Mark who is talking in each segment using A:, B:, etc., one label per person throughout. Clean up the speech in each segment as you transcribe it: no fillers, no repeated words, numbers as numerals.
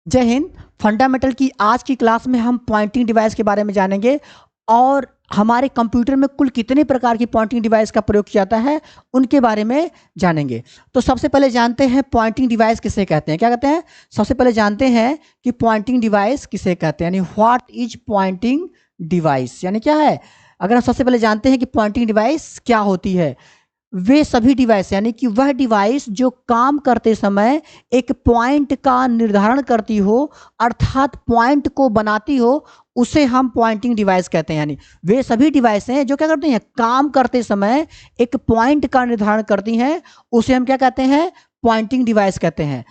A: जय हिंद। फंडामेंटल की आज की क्लास में हम पॉइंटिंग डिवाइस के बारे में जानेंगे और हमारे कंप्यूटर में कुल कितने प्रकार की पॉइंटिंग डिवाइस का प्रयोग किया जाता है उनके बारे में जानेंगे। तो सबसे पहले जानते हैं पॉइंटिंग डिवाइस किसे कहते हैं। क्या कहते हैं? सबसे पहले जानते हैं कि पॉइंटिंग डिवाइस किसे कहते हैं, यानी व्हाट इज पॉइंटिंग डिवाइस, यानी क्या है। अगर हम सबसे पहले जानते हैं कि पॉइंटिंग डिवाइस क्या होती है, वे सभी डिवाइस यानी कि वह डिवाइस जो काम करते समय एक पॉइंट का निर्धारण करती हो, अर्थात पॉइंट को बनाती हो, उसे हम पॉइंटिंग डिवाइस कहते हैं। यानी वे सभी डिवाइस हैं जो क्या करती हैं, काम करते समय एक पॉइंट का निर्धारण करती हैं, उसे हम क्या कहते हैं, पॉइंटिंग डिवाइस कहते हैं।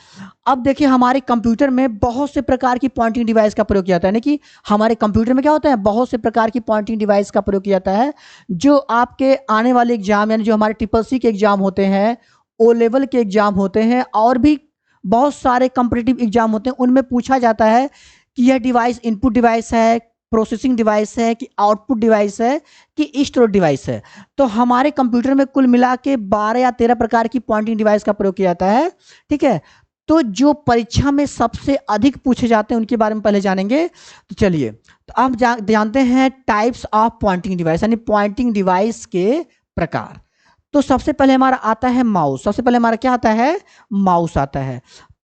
A: अब देखिए हमारे कंप्यूटर में बहुत से प्रकार की पॉइंटिंग डिवाइस का प्रयोग किया जाता है, यानी कि हमारे कंप्यूटर में क्या होता है, बहुत से प्रकार की पॉइंटिंग डिवाइस का प्रयोग किया जाता है जो आपके आने वाले एग्जाम, यानी जो हमारे ट्रिपल सी के एग्जाम होते हैं, ओ लेवल के एग्जाम होते हैं और भी बहुत सारे कॉम्पिटिटिव एग्जाम होते हैं, उनमें पूछा जाता है कि यह डिवाइस इनपुट डिवाइस है, प्रोसेसिंग डिवाइस है, कि आउटपुट डिवाइस है, कि स्टोरेज डिवाइस है। तो हमारे कंप्यूटर में कुल मिला के 12 या 13 प्रकार की पॉइंटिंग डिवाइस का प्रयोग किया जाता है। ठीक है, तो जो परीक्षा में सबसे अधिक पूछे जाते हैं उनके बारे में पहले जानेंगे। तो चलिए, तो आप जानते हैं टाइप्स ऑफ पॉइंटिंग डिवाइस, यानी पॉइंटिंग डिवाइस के प्रकार। तो सबसे पहले हमारा आता है माउस। सबसे पहले हमारा क्या आता है, माउस आता है।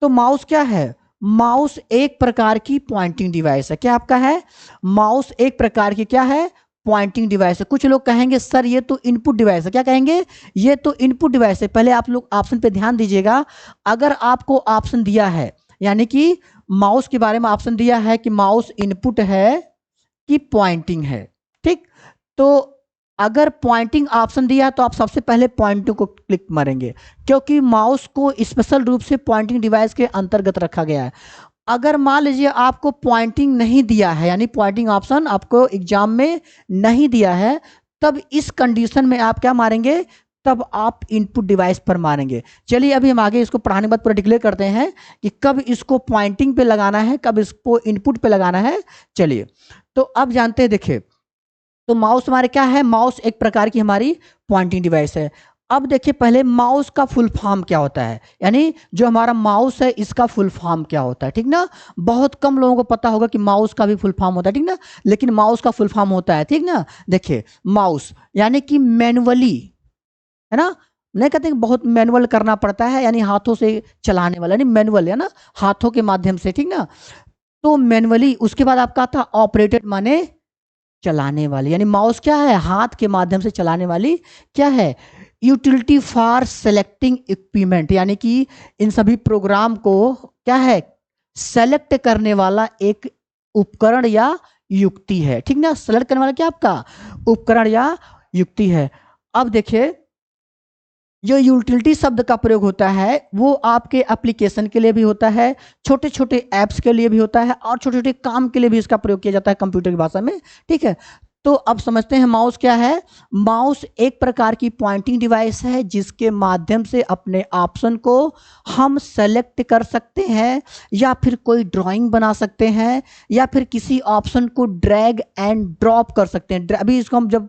A: तो माउस क्या है, माउस एक प्रकार की पॉइंटिंग डिवाइस है। क्या आपका है, माउस एक प्रकार की क्या है, पॉइंटिंग डिवाइस है। कुछ लोग कहेंगे सर ये तो इनपुट डिवाइस है। क्या कहेंगे, ये तो इनपुट डिवाइस है। पहले आप लोग ऑप्शन पे ध्यान दीजिएगा। अगर आपको ऑप्शन दिया है, यानी कि माउस के बारे में ऑप्शन दिया है कि माउस इनपुट है कि पॉइंटिंग है, ठीक, तो अगर पॉइंटिंग ऑप्शन दिया तो आप सबसे पहले पॉइंटिंग को क्लिक मारेंगे, क्योंकि माउस को स्पेशल रूप से पॉइंटिंग डिवाइस के अंतर्गत रखा गया है। अगर मान लीजिए आपको पॉइंटिंग नहीं दिया है, यानी पॉइंटिंग ऑप्शन आपको एग्जाम में नहीं दिया है, तब इस कंडीशन में आप क्या मारेंगे, तब आप इनपुट डिवाइस पर मारेंगे। चलिए अभी हम आगे इसको पढ़ाने के बाद पूरा डिक्लेयर करते हैं कि कब इसको पॉइंटिंग पे लगाना है, कब इसको इनपुट पे लगाना है। चलिए, तो अब जानते हैं, देखिए, तो माउस हमारे क्या है, माउस एक प्रकार की हमारी पॉइंटिंग डिवाइस है। अब देखिए पहले माउस का फुल फॉर्म क्या होता है, यानी जो हमारा माउस है इसका फुल फॉर्म क्या होता है, ठीक ना। बहुत कम लोगों को पता होगा कि माउस का भी फुल फॉर्म होता है, ठीक ना, लेकिन माउस का फुल फॉर्म होता है, ठीक ना। देखिए माउस यानी कि मैनुअली, है ना, नहीं कहते हैं बहुत मैनुअल करना पड़ता है, यानी हाथों से चलाने वाला, यानी मैनुअल है ना, हाथों के माध्यम से, ठीक ना। तो मैनुअली, उसके बाद आपका था ऑपरेटेड, माने चलाने वाली, यानी माउस क्या है, हाथ के माध्यम से चलाने वाली क्या है, यूटिलिटी फॉर सेलेक्टिंग इक्विपमेंट, यानी कि इन सभी प्रोग्राम को क्या है, सेलेक्ट करने वाला एक उपकरण या युक्ति है, ठीक ना। सेलेक्ट करने वाला क्या आपका उपकरण या युक्ति है। अब देखिए जो यूटिलिटी शब्द का प्रयोग होता है वो आपके एप्लीकेशन के लिए भी होता है, छोटे छोटे ऐप्स के लिए भी होता है, और छोटे छोटे काम के लिए भी इसका प्रयोग किया जाता है कंप्यूटर की भाषा में, ठीक है। तो अब समझते हैं माउस क्या है। माउस एक प्रकार की पॉइंटिंग डिवाइस है जिसके माध्यम से अपने ऑप्शन को हम सेलेक्ट कर सकते हैं, या फिर कोई ड्राइंग बना सकते हैं, या फिर किसी ऑप्शन को ड्रैग एंड ड्रॉप कर सकते हैं। अभी इसको हम जब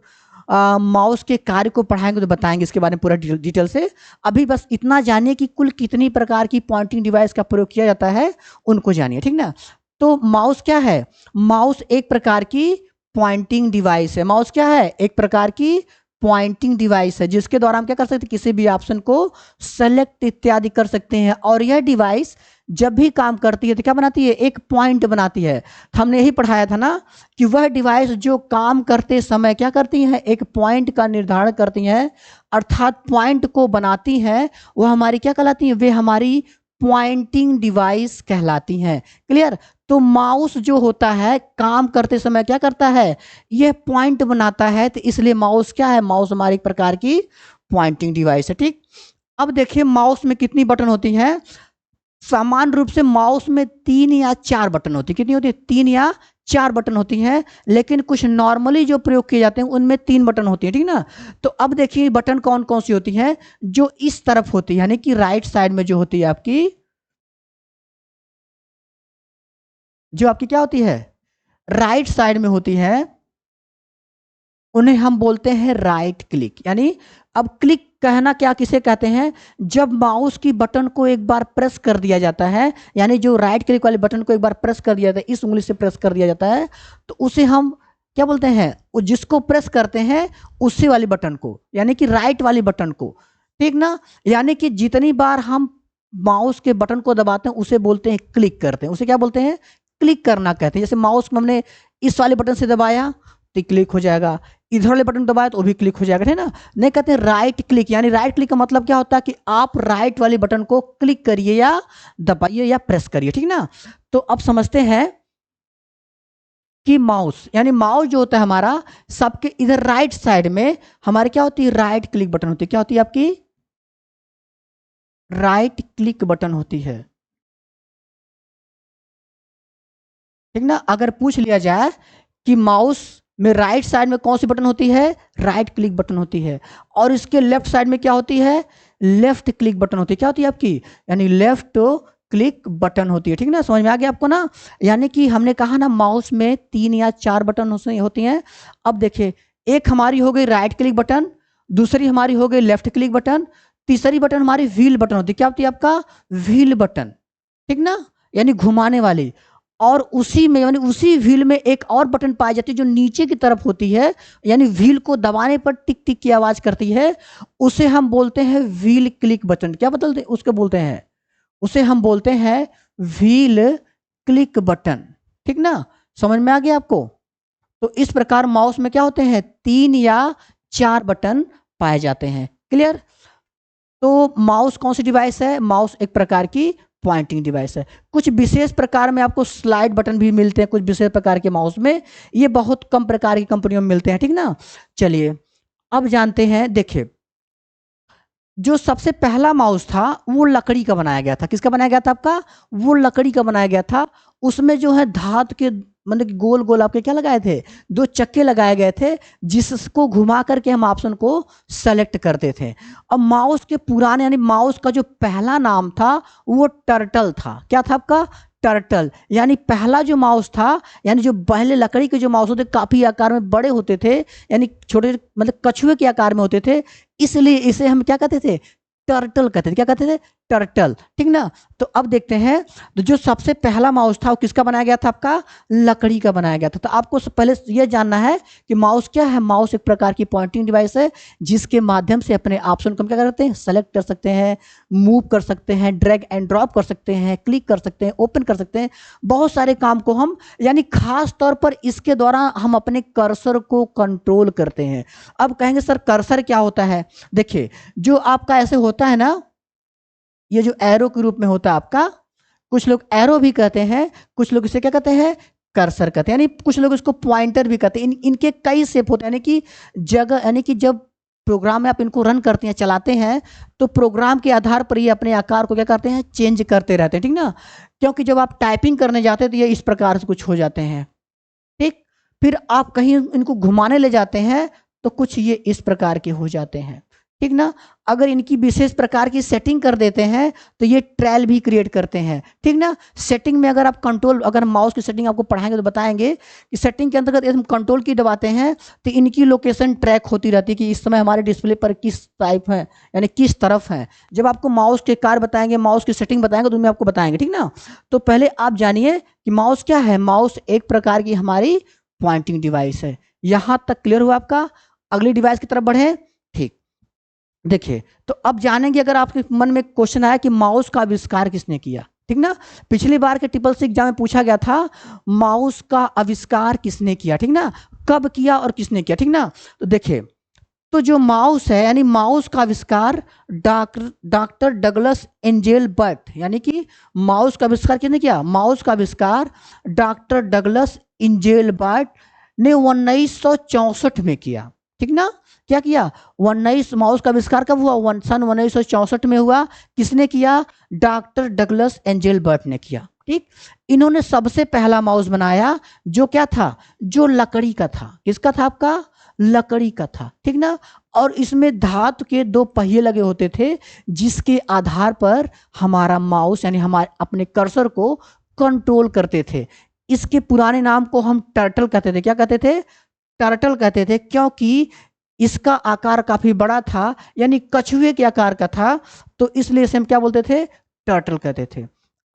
A: माउस के कार्य को पढ़ाएंगे तो बताएंगे इसके बारे में पूरा डिटेल से। अभी बस इतना जानिए कि कुल कितनी प्रकार की पॉइंटिंग डिवाइस का प्रयोग किया जाता है उनको जानिए, ठीक ना। तो माउस क्या है, माउस एक प्रकार की पॉइंटिंग डिवाइस है। माउस क्या है, एक प्रकार की पॉइंटिंग डिवाइस है जिसके द्वारा हम क्या कर सकते हैं, किसी भी ऑप्शन को सेलेक्ट इत्यादि कर सकते हैं। और यह डिवाइस जब भी काम करती है तो क्या बनाती है, एक पॉइंट बनाती है। तो हमने यही पढ़ाया था ना कि वह डिवाइस जो काम करते समय क्या करती हैं, एक पॉइंट का निर्धारण करती हैं, अर्थात पॉइंट को बनाती हैं, वह हमारी क्या कहलाती हैं, वे हमारी पॉइंटिंग डिवाइस कहलाती हैं। क्लियर। तो माउस जो होता है काम करते समय क्या करता है, यह पॉइंट बनाता है, तो इसलिए माउस क्या है, माउस हमारी एक प्रकार की पॉइंटिंग डिवाइस है, ठीक। अब देखिए माउस में कितनी बटन होती हैं। सामान्य रूप से माउस में 3 या 4 बटन होती है। कितनी होती है, 3 या 4 बटन होती हैं, लेकिन कुछ नॉर्मली जो प्रयोग किए जाते हैं उनमें 3 बटन होती है, ठीक ना। तो अब देखिए बटन कौन कौन सी होती हैं, जो इस तरफ होती है, यानी कि राइट साइड में जो होती है आपकी, जो आपकी क्या होती है, राइट साइड में होती है, उन्हें हम बोलते हैं राइट क्लिक। यानी अब क्लिक कहना क्या किसे कहते हैं, जब माउस की बटन को एक बार प्रेस कर दिया जाता है, यानी जो राइट क्लिक वाले बटन को एक बार प्रेस कर दिया जाता है, इस उंगली से प्रेस कर दिया जाता है, तो उसे हम क्या बोलते हैं, वो जिसको प्रेस करते हैं उसी वाली बटन को, यानी कि राइट वाली बटन को, ठीक ना। यानी कि जितनी बार हम माउस के बटन को दबाते हैं उसे बोलते हैं क्लिक करते हैं, उसे क्या बोलते हैं, क्लिक करना कहते हैं। जैसे माउस को हमने इस वाले बटन से दबाया तो क्लिक हो जाएगा, इधर वाले बटन दबाया तो वो भी क्लिक हो जाएगा, है ना। नहीं कहते राइट क्लिक, यानी राइट क्लिक का मतलब क्या होता है कि आप राइट वाले बटन को क्लिक करिए या दबाइए या प्रेस करिए, ठीक ना। तो अब समझते हैं कि माउस, यानी माउस जो होता है हमारा, सबके इधर राइट साइड में हमारे क्या होती है, राइट क्लिक बटन होती है। क्या होती है आपकी, राइट क्लिक बटन होती है, ठीक ना। अगर पूछ लिया जाए कि माउस में राइट साइड में कौन सी बटन होती है, राइट क्लिक बटन होती है, और इसके लेफ्ट साइड में क्या होती है, लेफ्ट क्लिक बटन होती है। क्या होती है आपकी, यानी लेफ्ट क्लिक बटन होती है, ठीक ना। समझ में आ गया आपको ना। यानी कि हमने कहा ना माउस में 3 या 4 बटन होती हैं। अब देखिए, एक हमारी हो गई राइट क्लिक बटन, दूसरी हमारी हो गई लेफ्ट क्लिक बटन, तीसरी बटन हमारी व्हील बटन होती है। क्या होती है आपका, व्हील बटन, ठीक ना, यानी घुमाने वाली। और उसी में, यानी उसी व्हील में एक और बटन पाई जाती है जो नीचे की तरफ होती है, यानी व्हील को दबाने पर टिक टिक की आवाज करती है, उसे हम बोलते हैं व्हील क्लिक बटन। क्या बदलते उसके बोलते हैं, उसे हम बोलते हैं व्हील क्लिक बटन, ठीक ना। समझ में आ गया आपको। तो इस प्रकार माउस में क्या होते हैं, 3 या 4 बटन पाए जाते हैं। क्लियर। तो माउस कौन सी डिवाइस है, माउस एक प्रकार की पॉइंटिंग डिवाइस है। कुछ विशेष प्रकार में आपको स्लाइड बटन भी मिलते हैं, कुछ विशेष प्रकार के माउस में, ये बहुत कम प्रकार की कंपनियों में मिलते हैं, ठीक ना। चलिए अब जानते हैं। देखिए, जो सबसे पहला माउस था वो लकड़ी का बनाया गया था। किसका बनाया गया था आपका, वो लकड़ी का बनाया गया था। उसमें जो है धातु के, मतलब कि गोल गोल आपके क्या लगाए थे, 2 चक्के लगाए गए थे, जिसको घुमा करके हम ऑप्शन को सेलेक्ट करते थे। अब माउस के पुराने, यानी माउस का जो पहला नाम था वो टर्टल था। क्या था आपका, टर्टल। यानी पहला जो माउस था, यानी जो पहले लकड़ी के जो माउस होते काफी आकार में बड़े होते थे, यानी छोटे, मतलब कछुए के आकार में होते थे, इसलिए इसे हम क्या कहते थे, टर्टल कहते थे। क्या कहते थे, टर्टल, ठीक ना। तो अब देखते हैं, तो जो सबसे पहला माउस था वो किसका बनाया गया था, आपका लकड़ी का बनाया गया था। तो आपको पहले यह जानना है कि माउस क्या है। माउस एक प्रकार की पॉइंटिंग डिवाइस है, जिसके माध्यम से अपने ऑप्शन को हम क्या करते हैं, सेलेक्ट कर सकते हैं, मूव कर सकते हैं, ड्रैग एंड ड्रॉप कर सकते हैं, क्लिक कर सकते हैं, ओपन कर सकते हैं, बहुत सारे काम को हम, यानी खास तौर पर इसके द्वारा हम अपने कर्सर को कंट्रोल करते हैं। अब कहेंगे सर कर्सर क्या होता है। देखिए, जो आपका ऐसे होता है ना, ये जो एरो के रूप में होता है आपका, कुछ लोग एरो भी कहते हैं, कुछ लोग इसे क्या कहते हैं, कर्सर कहते हैं, यानी कुछ लोग इसको पॉइंटर भी कहते हैं। इनके कई शेप होते हैं, यानी कि जगह, यानी कि जब प्रोग्राम में आप इनको रन करते हैं, चलाते हैं, तो प्रोग्राम के आधार पर ये अपने आकार को क्या करते हैं, चेंज करते रहते हैं, ठीक ना। क्योंकि जब आप टाइपिंग करने जाते हैं तो ये इस प्रकार से कुछ हो जाते हैं, ठीक। फिर आप कहीं इनको घुमाने ले जाते हैं तो कुछ ये इस प्रकार के हो जाते हैं, ठीक ना। अगर इनकी विशेष प्रकार की सेटिंग कर देते हैं तो ये ट्रायल भी क्रिएट करते हैं, ठीक ना। सेटिंग में अगर आप कंट्रोल, अगर माउस की सेटिंग आपको पढ़ाएंगे तो बताएंगे कि सेटिंग के अंतर्गत यदि हम कंट्रोल की दबाते हैं तो इनकी लोकेशन ट्रैक होती रहती है कि इस समय हमारे डिस्प्ले पर किस टाइप है, यानी किस तरफ है। जब आपको माउस के कार्य बताएंगे, माउस की सेटिंग बताएंगे, तो उनमें आपको बताएंगे, ठीक ना। तो पहले आप जानिए कि माउस क्या है। माउस एक प्रकार की हमारी पॉइंटिंग डिवाइस है। यहां तक क्लियर हुआ आपका। अगली डिवाइस की तरफ बढ़े, ठीक। देखिए, तो अब जानेंगे, अगर आपके मन में क्वेश्चन आया कि माउस का आविष्कार किसने किया, ठीक ना। पिछली बार के ट्रिपल सी एग्जाम में पूछा गया था माउस का आविष्कार किसने किया, ठीक ना, कब किया और किसने किया, ठीक ना। तो देखिए, तो जो माउस है, यानी माउस का आविष्कार डॉक्टर डगलस एंजेल बर्ट, यानी कि माउस का आविष्कार किसने किया, माउस का आविष्कार डॉक्टर डगलस एंजेल बर्ट ने 1964 में किया, ठीक ना। क्या किया, 19, माउस का आविष्कार कब हुआ, सन 1964 में हुआ। किसने किया, डॉक्टर डगलस एंजेल बर्ट ने किया, ठीक। इन्होंने सबसे पहला माउस बनाया जो क्या था, जो लकड़ी का था। किसका था आपका, लकड़ी का था, ठीक ना। और इसमें धातु के 2 पहिए लगे होते थे, जिसके आधार पर हमारा माउस, यानी हमारे अपने कर्सर को कंट्रोल करते थे। इसके पुराने नाम को हम टर्टल कहते थे। क्या कहते थे, टर्टल कहते थे, क्योंकि इसका आकार काफी बड़ा था, यानी कछुए के आकार का था, तो इसलिए इसे हम क्या बोलते थे, टर्टल कहते थे।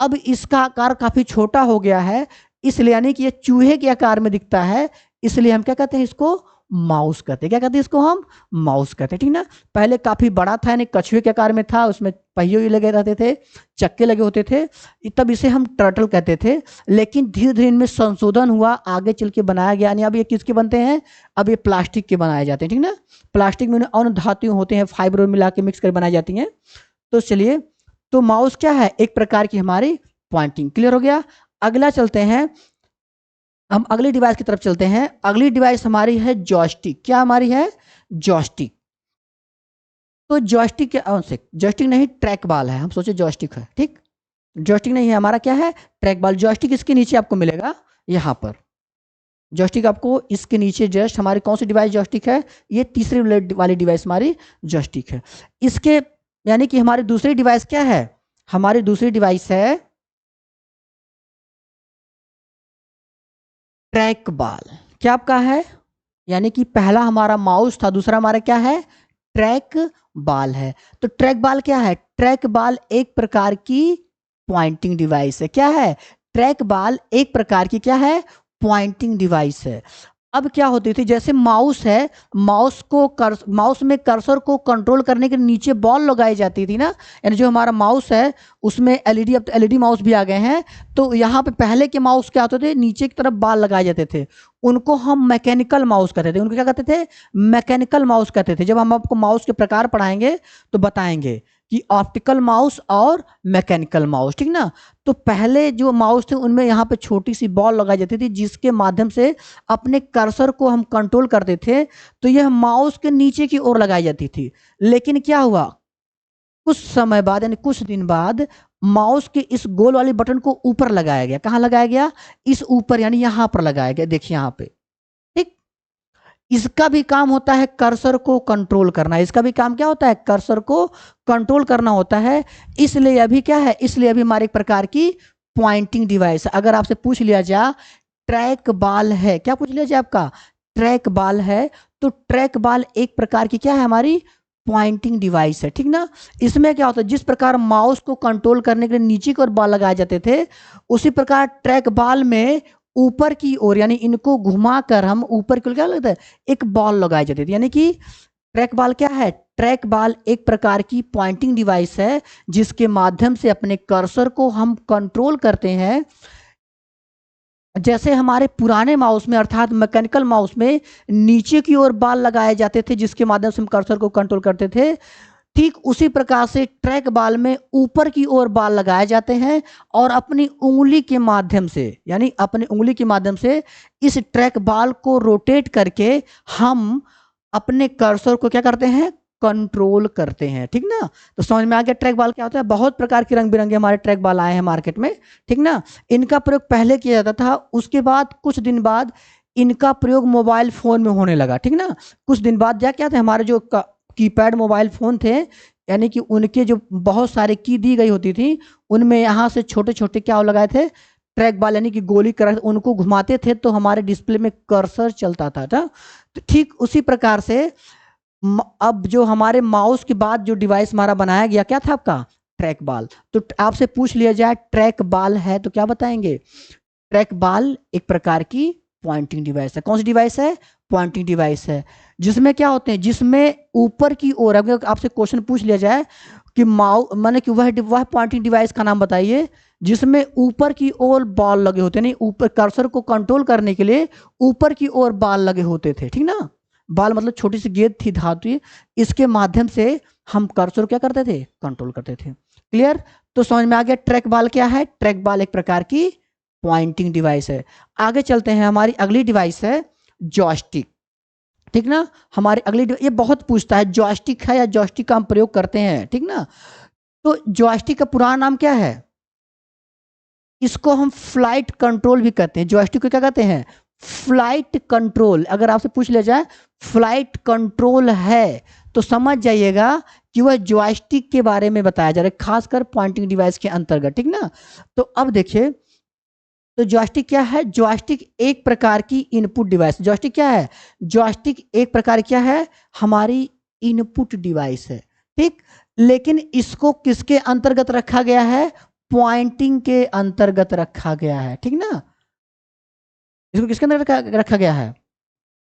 A: अब इसका आकार काफी छोटा हो गया है, इसलिए यानी कि ये चूहे के आकार में दिखता है, इसलिए हम क्या कहते हैं, इसको माउस कहते हैं। क्या कहते हैं इसको, हम माउस कहते हैं, ठीक ना। पहले काफी बड़ा था, यानी कछुए के आकार में था, उसमें पहिए लगे रहते थे, चक्के लगे होते थे, तब इसे हम टर्टल कहते थे। लेकिन धीरे धीरे इनमें संशोधन हुआ, आगे चल के बनाया गया, यानी अब ये किसके बनते हैं, अब ये प्लास्टिक के बनाए जाते हैं, ठीक ना। प्लास्टिक में अन्य धातु होते हैं, फाइबर मिला के मिक्स कर बनाई जाती हैं। तो चलिए, तो माउस क्या है, एक प्रकार की हमारी पॉइंटिंग। क्लियर हो गया। अगला चलते हैं, हम अगली डिवाइस की तरफ चलते हैं। अगली डिवाइस हमारी है जॉयस्टिक। क्या हमारी है, जॉयस्टिक। तो जॉयस्टिक के से जॉयस्टिक नहीं, ट्रैक बॉल है, हम सोचे जॉयस्टिक है, ठीक। जॉयस्टिक नहीं है, हमारा क्या है, ट्रैक बॉल। जॉयस्टिक इसके नीचे आपको मिलेगा, यहाँ पर जॉयस्टिक आपको इसके नीचे, जस्ट हमारी कौन सी डिवाइस जॉयस्टिक है, ये तीसरी वाली डिवाइस हमारी जॉयस्टिक है। इसके यानी कि हमारी दूसरी डिवाइस क्या है, हमारी दूसरी डिवाइस है ट्रैक बॉल। क्या आपका है, यानी कि पहला हमारा माउस था, दूसरा हमारा क्या है, ट्रैक बॉल है। तो ट्रैक बॉल क्या है, ट्रैक बॉल एक प्रकार की पॉइंटिंग डिवाइस है। क्या है, ट्रैक बॉल एक प्रकार की क्या है, पॉइंटिंग डिवाइस है। अब क्या होती थी, जैसे माउस है, माउस में कर्सर को कंट्रोल करने के नीचे बॉल लगाई जाती थी ना, यानी जो हमारा माउस है उसमें एलईडी, अब तो एलईडी माउस भी आ गए हैं। तो यहाँ पे पहले के माउस क्या होते थे, नीचे की तरफ बॉल लगाए जाते थे, उनको हम मैकेनिकल माउस कहते थे। उनको क्या कहते थे, मैकेनिकल माउस कहते थे। जब हम आपको माउस के प्रकार पढ़ाएंगे तो बताएंगे कि ऑप्टिकल माउस और मैकेनिकल माउस, ठीक ना। तो पहले जो माउस थे उनमें यहाँ पे छोटी सी बॉल लगाई जाती थी, जिसके माध्यम से अपने कर्सर को हम कंट्रोल करते थे। तो यह माउस के नीचे की ओर लगाई जाती थी। लेकिन क्या हुआ, कुछ समय बाद यानी कुछ दिन बाद माउस के इस गोल वाले बटन को ऊपर लगाया गया। कहाँ लगाया गया, इस ऊपर, यानी यहाँ पर लगाया गया। देखिए यहाँ पे, ठीक। इसका भी काम होता है कर्सर को कंट्रोल करना। इसका भी काम क्या होता है, कर्सर को कंट्रोल करना होता है। इसलिए अभी क्या है, इसलिए अभी हमारे एक प्रकार की पॉइंटिंग डिवाइस है। अगर आपसे पूछ लिया जाए ट्रैक बॉल है, क्या पूछ लिया जाए आपका, ट्रैक बॉल है, तो ट्रैक बॉल एक प्रकार की क्या है, हमारी पॉइंटिंग डिवाइस है, ठीक ना। इसमें क्या होता है, जिस प्रकार माउस को कंट्रोल करने के लिए नीचे की ओर बॉल लगाए जाते थे, उसी प्रकार ट्रैक बॉल में ऊपर की ओर, यानी इनको घुमाकर हम ऊपर की ओर क्या लगता है, एक बॉल लगाई जाती थी। यानी कि ट्रैक बॉल क्या है, ट्रैक बॉल एक प्रकार की पॉइंटिंग डिवाइस है, जिसके माध्यम से अपने कर्सर को हम कंट्रोल करते हैं। जैसे हमारे पुराने माउस में, अर्थात मैकेनिकल माउस में नीचे की ओर बॉल लगाए जाते थे, जिसके माध्यम से हम कर्सर को कंट्रोल करते थे, ठीक उसी प्रकार से ट्रैक बॉल में ऊपर की ओर बॉल लगाए जाते हैं, और अपनी उंगली के माध्यम से, यानी अपनी उंगली के माध्यम से इस ट्रैक बॉल को रोटेट करके हम अपने कर्सर को क्या करते हैं, कंट्रोल करते हैं, ठीक ना। तो समझ में आ गया ट्रैक बॉल क्या होता है। बहुत प्रकार के रंग बिरंगे हमारे ट्रैक बॉल आए हैं मार्केट में, ठीक ना। इनका प्रयोग पहले किया जाता था, उसके बाद कुछ दिन बाद इनका प्रयोग मोबाइल फोन में होने लगा, ठीक ना। कुछ दिन बाद क्या थे, हमारे जो कीपैड मोबाइल फोन थे, यानी कि उनके जो बहुत सारे की दी गई होती थी, उनमें यहाँ से छोटे छोटे क्या लगाए थे, ट्रैक बॉल, यानी कि गोली कर उनको घुमाते थे, तो हमारे डिस्प्ले में कर्सर चलता था। तो ठीक उसी प्रकार से अब जो हमारे माउस के बाद जो डिवाइस हमारा बनाया गया, क्या था आपका, ट्रैक बॉल। तो आपसे पूछ लिया जाए ट्रैक बॉल है, तो क्या बताएंगे, ट्रैक बॉल एक प्रकार की पॉइंटिंग डिवाइस है। कौन सी डिवाइस है, पॉइंटिंग डिवाइस है। जिसमें क्या होते हैं, जिसमें ऊपर की ओर, अगर आपसे क्वेश्चन पूछ लिया जाए कि माने कि वह पॉइंटिंग डिवाइस का नाम बताइए जिसमें ऊपर की ओर बॉल लगे होते, नहीं ऊपर कर्सर को कंट्रोल करने के लिए ऊपर की ओर बॉल लगे होते थे, ठीक ना। बॉल मतलब छोटी सी गेंद थी धातु, इसके माध्यम से हम कर्सर क्या करते थे, कंट्रोल करते थे। क्लियर। तो समझ में आ गया ट्रैक बॉल क्या है, ट्रैक बॉल एक प्रकार की पॉइंटिंग डिवाइस है। आगे चलते हैं, हमारी अगली डिवाइस है जॉयस्टिक, ठीक ना। हमारी अगली ये बहुत पूछता है, जॉयस्टिक है या जॉयस्टिक का हम प्रयोग करते हैं, ठीक ना। तो जॉयस्टिक का पुराना नाम क्या है, इसको हम फ्लाइट कंट्रोल भी कहते हैं। जॉयस्टिक को क्या कहते हैं, फ्लाइट कंट्रोल। अगर आपसे पूछ लिया जाए फ्लाइट कंट्रोल है, तो समझ जाइएगा कि वह जॉयस्टिक के बारे में बताया जा रहा है, खासकर पॉइंटिंग डिवाइस के अंतर्गत, ठीक ना। तो अब देखिए, तो जॉयस्टिक क्या है? जॉयस्टिक एक प्रकार की इनपुट डिवाइस। जॉयस्टिक क्या है? जॉयस्टिक एक प्रकार क्या है? हमारी इनपुट डिवाइस है, ठीक। लेकिन इसको किसके अंतर्गत रखा गया है? पॉइंटिंग के अंतर्गत रखा गया है, ठीक ना। इसको किसके अंदर रखा गया है?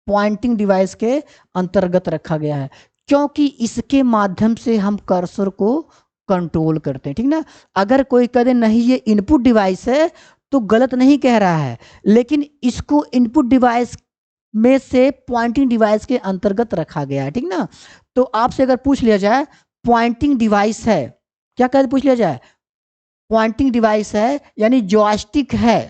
A: पॉइंटिंग डिवाइस के अंतर्गत रखा गया है, क्योंकि इसके माध्यम से हम कर्सर को कंट्रोल करते हैं, ठीक ना। अगर कोई कहे नहीं ये इनपुट डिवाइस है तो गलत नहीं कह रहा है, लेकिन इसको इनपुट डिवाइस में से पॉइंटिंग डिवाइस के अंतर्गत रखा गया है, ठीक ना। तो आपसे अगर पूछ लिया जाए पॉइंटिंग डिवाइस है, क्या कहते पूछ लिया जाए? पॉइंटिंग डिवाइस है यानी जॉयस्टिक है,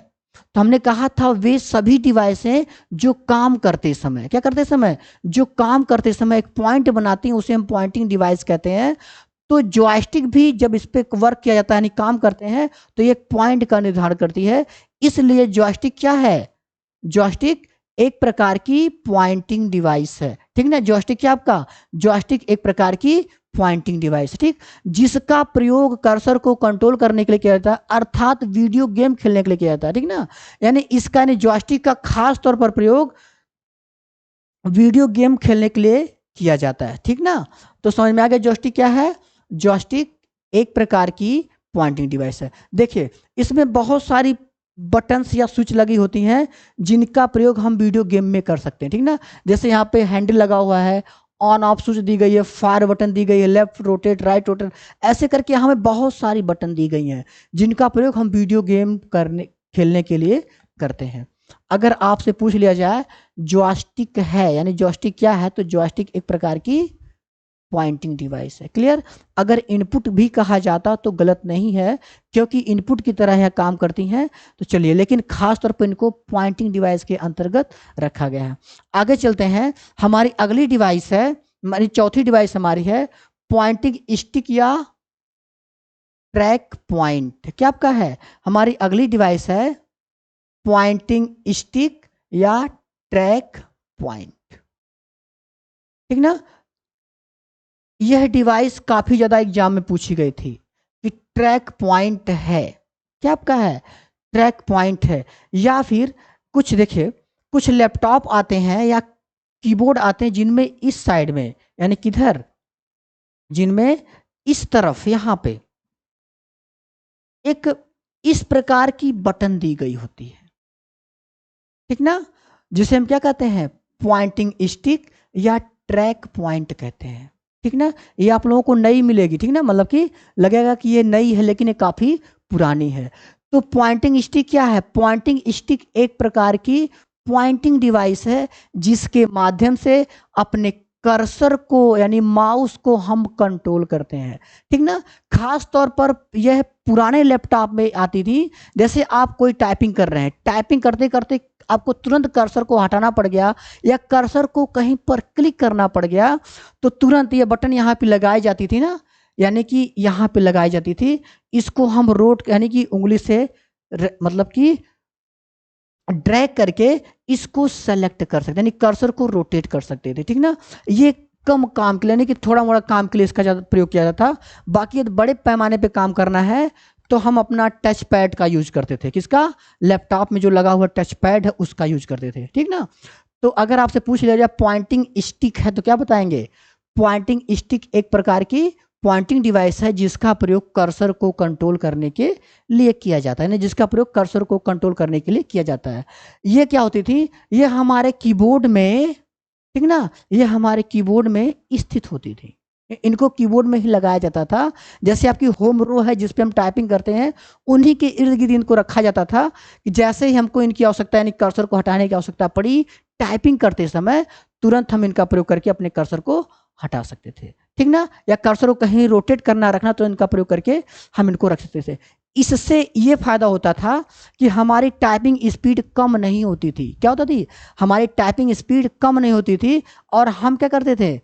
A: तो हमने कहा था वे सभी डिवाइस हैं जो काम करते समय, क्या करते समय? जो काम करते समय एक पॉइंट बनाती हैं, उसे हम पॉइंटिंग डिवाइस कहते हैं। तो जॉयस्टिक भी जब इस पे वर्क किया जाता है यानी काम करते हैं तो ये एक पॉइंट का निर्धारण करती है, इसलिए जॉयस्टिक क्या है? जॉयस्टिक एक प्रकार की पॉइंटिंग डिवाइस है, ठीक ना। जॉयस्टिक क्या आपका? जॉयस्टिक एक प्रकार की पॉइंटिंग डिवाइस, ठीक, जिसका प्रयोग कर्सर को कंट्रोल करने के लिए किया जाता है, अर्थात वीडियो गेम खेलने के लिए किया जाता है, ठीक ना। यानी इसका यानी जॉयस्टिक का खास तौर पर प्रयोग वीडियो गेम खेलने के लिए किया जाता है, ठीक ना। तो समझ में आ गया जॉयस्टिक क्या है? जॉयस्टिक एक प्रकार की पॉइंटिंग डिवाइस है। देखिए इसमें बहुत सारी बटन्स या स्विच लगी होती हैं जिनका प्रयोग हम वीडियो गेम में कर सकते हैं, ठीक ना। जैसे यहाँ पे हैंडल लगा हुआ है, ऑन ऑफ स्विच दी गई है, फायर बटन दी गई है, लेफ्ट रोटेट, राइट रोटेट, ऐसे करके हमें बहुत सारी बटन दी गई हैं जिनका प्रयोग हम वीडियो गेम करने खेलने के लिए करते हैं। अगर आपसे पूछ लिया जाए जॉयस्टिक है यानी जॉयस्टिक क्या है, तो जॉयस्टिक एक प्रकार की पॉइंटिंग डिवाइस है, क्लियर। अगर इनपुट भी कहा जाता तो गलत नहीं है, क्योंकि इनपुट की तरह यह काम करती हैं। तो चलिए, लेकिन खास तौर पर इनको पॉइंटिंग डिवाइस के अंतर्गत रखा गया है। आगे चलते हैं, हमारी अगली डिवाइस है, हमारी चौथी डिवाइस हमारी है पॉइंटिंग स्टिक या ट्रैक पॉइंट। क्या आपका है? हमारी अगली डिवाइस है पॉइंटिंग स्टिक या ट्रैक पॉइंट, ठीक ना। यह डिवाइस काफी ज्यादा एग्जाम में पूछी गई थी कि ट्रैक पॉइंट है, क्या आपका है? ट्रैक पॉइंट है। या फिर कुछ देखिए, कुछ लैपटॉप आते हैं या कीबोर्ड आते हैं जिनमें इस साइड में यानी किधर, जिनमें इस तरफ यहां पे एक इस प्रकार की बटन दी गई होती है, ठीक ना, जिसे हम क्या कहते हैं? पॉइंटिंग स्टिक या ट्रैक पॉइंट कहते हैं, ठीक ना। ये आप लोगों को नई मिलेगी, ठीक ना, मतलब कि लगेगा कि ये नई है लेकिन ये काफी पुरानी है। तो पॉइंटिंग स्टिक क्या है? पॉइंटिंग स्टिक एक प्रकार की पॉइंटिंग डिवाइस है जिसके माध्यम से अपने कर्सर को यानी माउस को हम कंट्रोल करते हैं, ठीक ना। खास तौर पर यह पुराने लैपटॉप में आती थी। जैसे आप कोई टाइपिंग कर रहे हैं, टाइपिंग करते करते आपको तुरंत कर्सर को हटाना पड़ गया या कर्सर को कहीं पर क्लिक करना पड़ गया, तो तुरंत ये बटन यहाँ पे लगाई जाती थी ना, यानी कि यहाँ पे लगाई जाती थी। इसको हम रोट यानी कि उंगली से मतलब कि ड्रैग करके इसको सेलेक्ट कर सकते, यानी कर्सर को रोटेट कर सकते थे, ठीक ना। ये कम काम के लिए यानी कि थोड़ा मोड़ा काम के लिए इसका ज़्यादा प्रयोग किया जाता था। बाकी यदि बड़े पैमाने पे काम करना है तो हम अपना टच पैड का यूज करते थे। किसका? लैपटॉप में जो लगा हुआ टच पैड है उसका यूज करते थे, ठीक ना। तो अगर आपसे पूछ लिया जाए पॉइंटिंग स्टिक है तो क्या बताएंगे? पॉइंटिंग स्टिक एक प्रकार की पॉइंटिंग डिवाइस है जिसका प्रयोग कर्सर को कंट्रोल करने के लिए किया जाता है, ना, जिसका प्रयोग कर्सर को कंट्रोल करने के लिए किया जाता है। ये क्या होती थी? ये हमारे कीबोर्ड में, ठीक ना, ये हमारे कीबोर्ड में स्थित होती थी। इनको कीबोर्ड में ही लगाया जाता था। जैसे आपकी होम रो है जिस पे हम टाइपिंग करते हैं, उन्हीं के इर्द गिर्द इनको रखा जाता था कि जैसे ही हमको इनकी आवश्यकता यानी कर्सर को हटाने की आवश्यकता पड़ी टाइपिंग करते समय, तुरंत हम इनका प्रयोग करके अपने कर्सर को हटा सकते थे, ठीक ना। या कर्सर को कहीं रोटेट करना रखना तो इनका प्रयोग करके हम इनको रख सकते थे। इससे ये फायदा होता था कि हमारी टाइपिंग स्पीड कम नहीं होती थी। क्या होता थी? हमारी टाइपिंग स्पीड कम नहीं होती थी और हम क्या करते थे?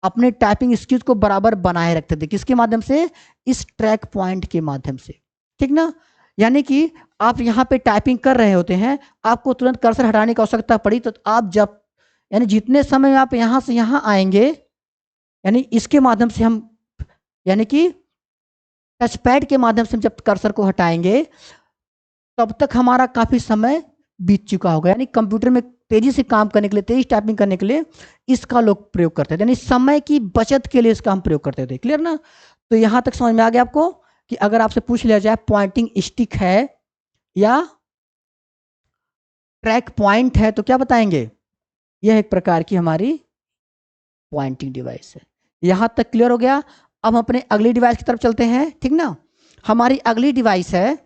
A: अपने टाइपिंग स्किल्स को बराबर बनाए रखते थे। किसके माध्यम से? इस ट्रैक पॉइंट के माध्यम से, ठीक ना। यानी कि आप यहाँ पे टाइपिंग कर रहे होते हैं, आपको तुरंत कर्सर हटाने की आवश्यकता पड़ी तो आप जब यानी जितने समय आप यहाँ से यहाँ आएंगे, यानी इसके माध्यम से हम यानी कि टच पैड के माध्यम से जब कर्सर को हटाएंगे तब तक हमारा काफी समय बीत चुका होगा। यानी कंप्यूटर में तेजी से काम करने के लिए, तेज टाइपिंग करने के लिए इसका लोग प्रयोग करते थे, यानी समय की बचत के लिए इसका हम प्रयोग करते थे। क्लियर ना? तो यहां तक समझ में आ गया आपको कि अगर आपसे पूछ लिया जाए पॉइंटिंग स्टिक है या ट्रैक पॉइंट है तो क्या बताएंगे? यह एक प्रकार की हमारी पॉइंटिंग डिवाइस है। यहां तक क्लियर हो गया? अब हम अपने अगली डिवाइस की तरफ चलते हैं, ठीक ना? हमारी अगली डिवाइस है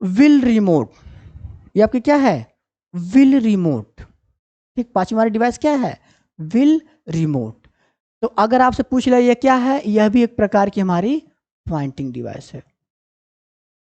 A: व्हील रिमोट। ये आपकी क्या है? Wheel remote. ठीक, पांचवी हमारी डिवाइस क्या है? Wheel remote. तो अगर आपसे पूछ लिया ये क्या है, यह भी एक प्रकार की हमारी पॉइंटिंग डिवाइस है।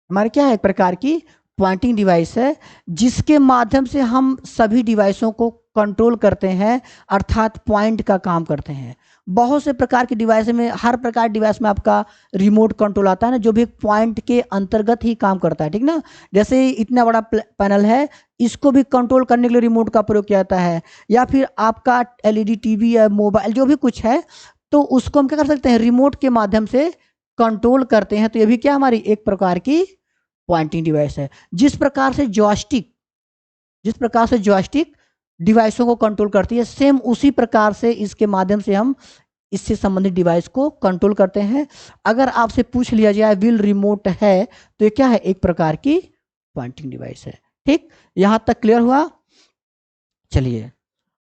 A: हमारी क्या है? एक प्रकार की पॉइंटिंग डिवाइस है, जिसके माध्यम से हम सभी डिवाइसों को कंट्रोल करते हैं, अर्थात पॉइंट का काम करते हैं। बहुत से प्रकार की डिवाइस में, हर प्रकार डिवाइस में आपका रिमोट कंट्रोल आता है ना, जो भी एक पॉइंट के अंतर्गत ही काम करता है, ठीक ना? जैसे इतना बड़ा पैनल है, इसको भी कंट्रोल करने के लिए रिमोट का प्रयोग किया जाता है। या फिर आपका एलईडी टीवी या मोबाइल जो भी कुछ है, तो उसको हम क्या कर सकते हैं? रिमोट के माध्यम से कंट्रोल करते हैं। तो ये भी क्या हमारी एक प्रकार की पॉइंटिंग डिवाइस है। जिस प्रकार से जॉयस्टिक डिवाइसों को कंट्रोल करती है, सेम उसी प्रकार से इसके माध्यम से हम इससे संबंधित डिवाइस को कंट्रोल करते हैं। अगर आपसे पूछ लिया जाए व्हील रिमोट है तो ये क्या है? एक प्रकार की पॉइंटिंग डिवाइस है। ठीक, यहां तक क्लियर हुआ? चलिए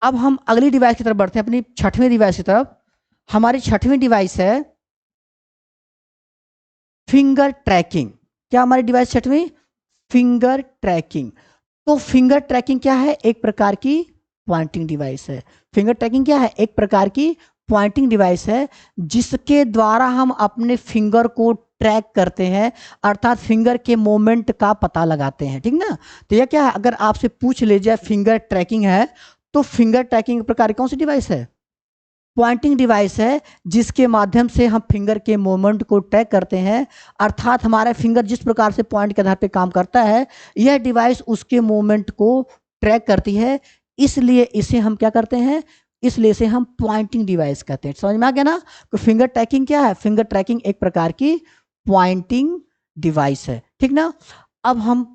A: अब हम अगली डिवाइस की तरफ बढ़ते हैं, अपनी छठवीं डिवाइस की तरफ। हमारी छठवीं डिवाइस है फिंगर ट्रैकिंग। क्या हमारी डिवाइस छठवीं? Finger tracking. तो फिंगर ट्रैकिंग क्या है? एक प्रकार की पॉइंटिंग डिवाइस है। फिंगर ट्रैकिंग क्या है? एक प्रकार की पॉइंटिंग डिवाइस है, जिसके द्वारा हम अपने फिंगर को ट्रैक करते हैं, अर्थात फिंगर के मूवमेंट का पता लगाते हैं, ठीक ना? तो यह क्या है? अगर आपसे पूछ ले जाए फिंगर ट्रैकिंग है, तो फिंगर ट्रैकिंग प्रकार कौन सी डिवाइस है? पॉइंटिंग डिवाइस है, जिसके माध्यम से हम फिंगर के मूवमेंट को ट्रैक करते हैं, अर्थात हमारा फिंगर जिस प्रकार से पॉइंट के आधार पर काम करता है, यह डिवाइस उसके मूवमेंट को ट्रैक करती है। इसलिए इसे हम क्या करते हैं? इसलिए इसे हम पॉइंटिंग डिवाइस कहते हैं। समझ में आ गया ना? तो फिंगर ट्रैकिंग क्या है? फिंगर ट्रैकिंग एक प्रकार की पॉइंटिंग डिवाइस है, ठीक ना? अब हम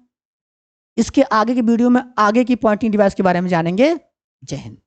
A: इसके आगे के वीडियो में आगे की पॉइंटिंग डिवाइस के बारे में जानेंगे। जय हिंद।